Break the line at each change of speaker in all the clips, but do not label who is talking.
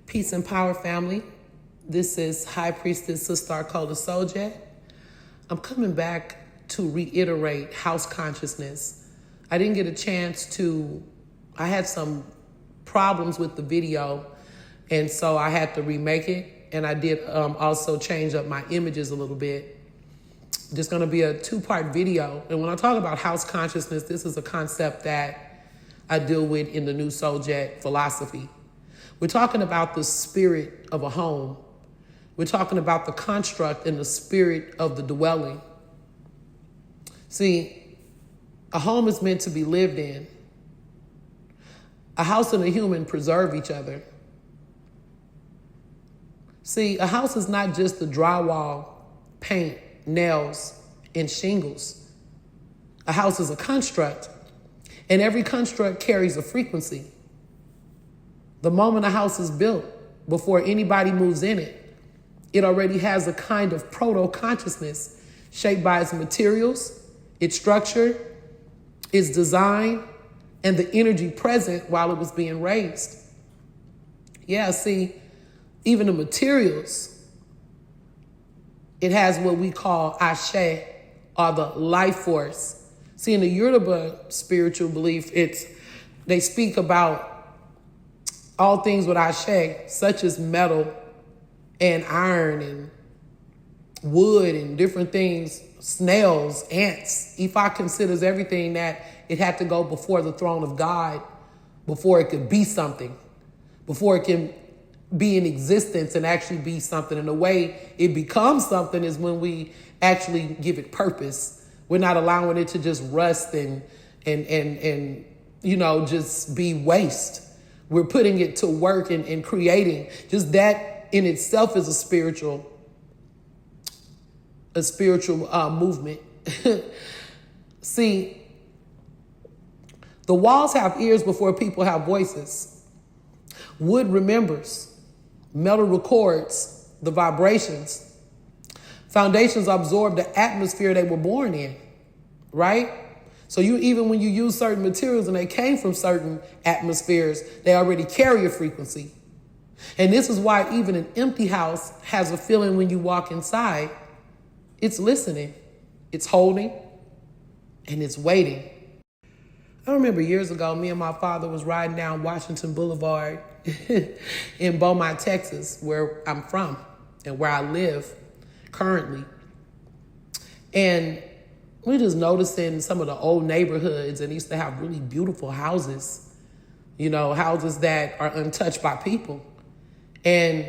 Peace and power, family. This is High Priestess Sister Arcola Sojet. I'm coming back to reiterate house consciousness. I didn't get a chance to, I had some problems with the video, and so I had to remake it. And I did also change up my images a little bit. Just gonna be a two-part video. And when I talk about house consciousness, this is a concept that I deal with in the New Sojet philosophy. We're talking about the spirit of a home. We're talking about the construct and the spirit of the dwelling. See, a home is meant to be lived in. A house and a human preserve each other. See, a house is not just the drywall, paint, nails, and shingles. A house is a construct, and every construct carries a frequency. The moment a house is built, before anybody moves in it, it already has a kind of proto-consciousness shaped by its materials, its structure, its design, and the energy present while it was being raised. Yeah, see, even the materials, it has what we call Ashe, or the life force. See, in the Yoruba spiritual belief, they speak about all things with Ashe, such as metal and iron and wood and different things, snails, ants. Ifa considers everything that it had to go before the throne of God before it could be something, before it can be in existence and actually be something. And the way it becomes something is when we actually give it purpose. We're not allowing it to just rust and just be waste. We're putting it to work and creating. Just that in itself is a spiritual movement. See, the walls have ears before people have voices. Wood remembers. Metal records the vibrations. Foundations absorb the atmosphere they were born in, right? So even when you use certain materials and they came from certain atmospheres, they already carry a frequency. And this is why even an empty house has a feeling when you walk inside. It's listening, it's holding, and it's waiting. I remember years ago, me and my father was riding down Washington Boulevard in Beaumont, Texas, where I'm from and where I live currently. And we're just noticing some of the old neighborhoods, and used to have really beautiful houses, houses that are untouched by people. And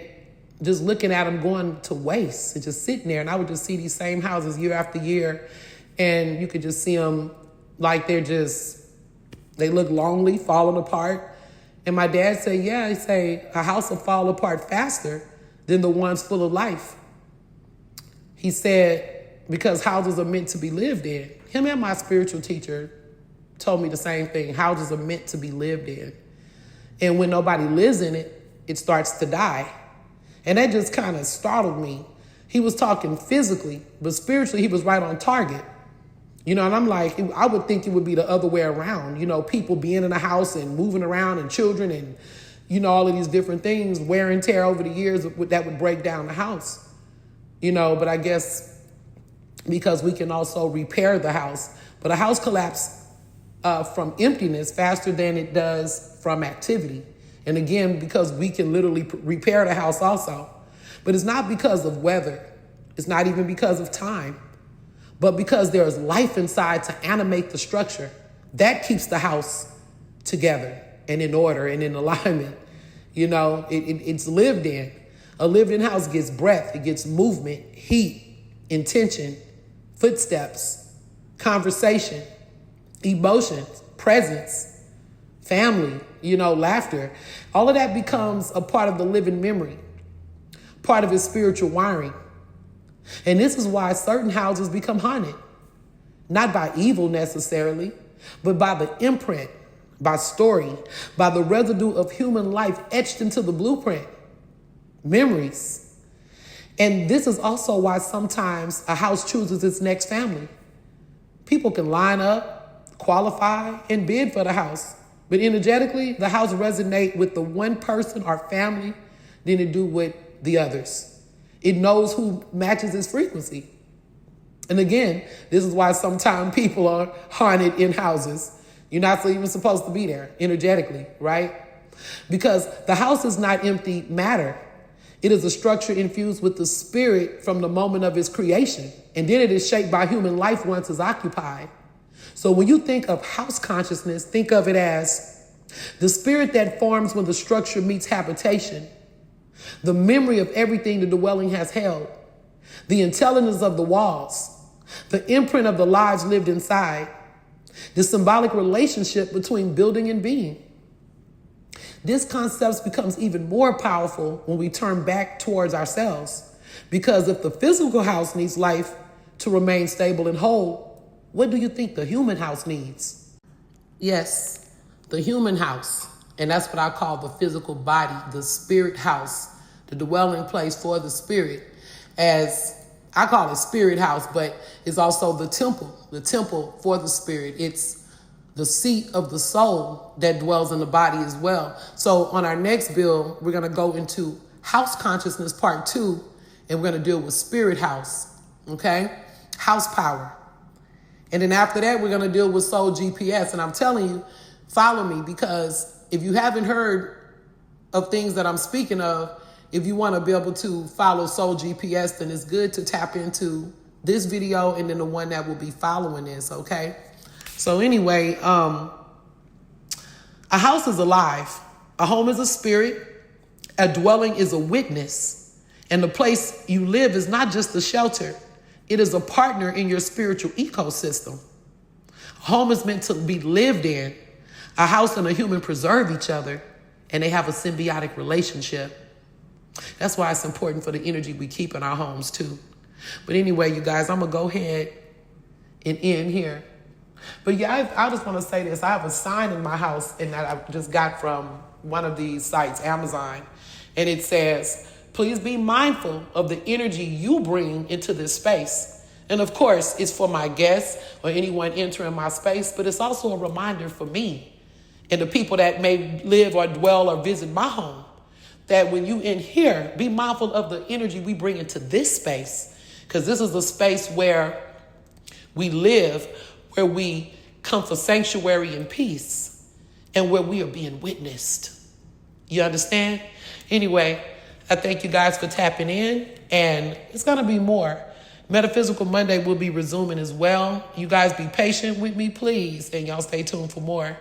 just looking at them going to waste and just sitting there. And I would just see these same houses year after year, and you could just see them like they look lonely, falling apart. And my dad said, yeah, he'd say a house will fall apart faster than the ones full of life. He said, because houses are meant to be lived in. Him and my spiritual teacher told me the same thing. Houses are meant to be lived in. And when nobody lives in it, it starts to die. And that just kind of startled me. He was talking physically, but spiritually he was right on target. And I'm like, I would think it would be the other way around. People being in a house and moving around, and children and, all of these different things, wear and tear over the years that would break down the house. But I guess because we can also repair the house. But a house collapses from emptiness faster than it does from activity. And again, because we can literally repair the house also. But it's not because of weather. It's not even because of time. But because there's life inside to animate the structure. That keeps the house together and in order and in alignment. It's lived in. A lived-in house gets breath. It gets movement, heat, intention, footsteps, conversation, emotions, presence, family, laughter. All of that becomes a part of the living memory, part of his spiritual wiring. And this is why certain houses become haunted, not by evil necessarily, but by the imprint, by story, by the residue of human life etched into the blueprint, memories. And this is also why sometimes a house chooses its next family. People can line up, qualify, and bid for the house. But energetically, the house resonates with the one person or family than it do with the others. It knows who matches its frequency. And again, this is why sometimes people are haunted in houses. You're not even supposed to be there energetically, right? Because the house is not empty matter. It is a structure infused with the spirit from the moment of its creation. And then it is shaped by human life once it's occupied. So when you think of house consciousness, think of it as the spirit that forms when the structure meets habitation, the memory of everything the dwelling has held, the intelligence of the walls, the imprint of the lives lived inside, the symbolic relationship between building and being. This concept becomes even more powerful when we turn back towards ourselves. Because if the physical house needs life to remain stable and whole, what do you think the human house needs? Yes, the human house. And that's what I call the physical body, the spirit house, the dwelling place for the spirit. As I call it spirit house, but it's also the temple for the spirit. It's the seat of the soul that dwells in the body as well. So on our next bill, we're going to go into house consciousness part 2, and we're going to deal with spirit house, okay? House power. And then after that, we're going to deal with soul GPS. And I'm telling you, follow me, because if you haven't heard of things that I'm speaking of, if you want to be able to follow soul GPS, then it's good to tap into this video and then the one that will be following this, okay? So anyway, a house is alive. A home is a spirit. A dwelling is a witness. And the place you live is not just a shelter. It is a partner in your spiritual ecosystem. A home is meant to be lived in. A house and a human preserve each other, and they have a symbiotic relationship. That's why it's important for the energy we keep in our homes too. But anyway, you guys, I'm going to go ahead and end here. But yeah, I just want to say this. I have a sign in my house and that I just got from one of these sites, Amazon. And it says, please be mindful of the energy you bring into this space. And of course, it's for my guests or anyone entering my space, but it's also a reminder for me and the people that may live or dwell or visit my home, that when you in here, be mindful of the energy we bring into this space, because this is a space where we live, where we come for sanctuary and peace, and where we are being witnessed. You understand? Anyway, I thank you guys for tapping in, and it's going to be more. Metaphysical Monday will be resuming as well. You guys be patient with me, please, and y'all stay tuned for more.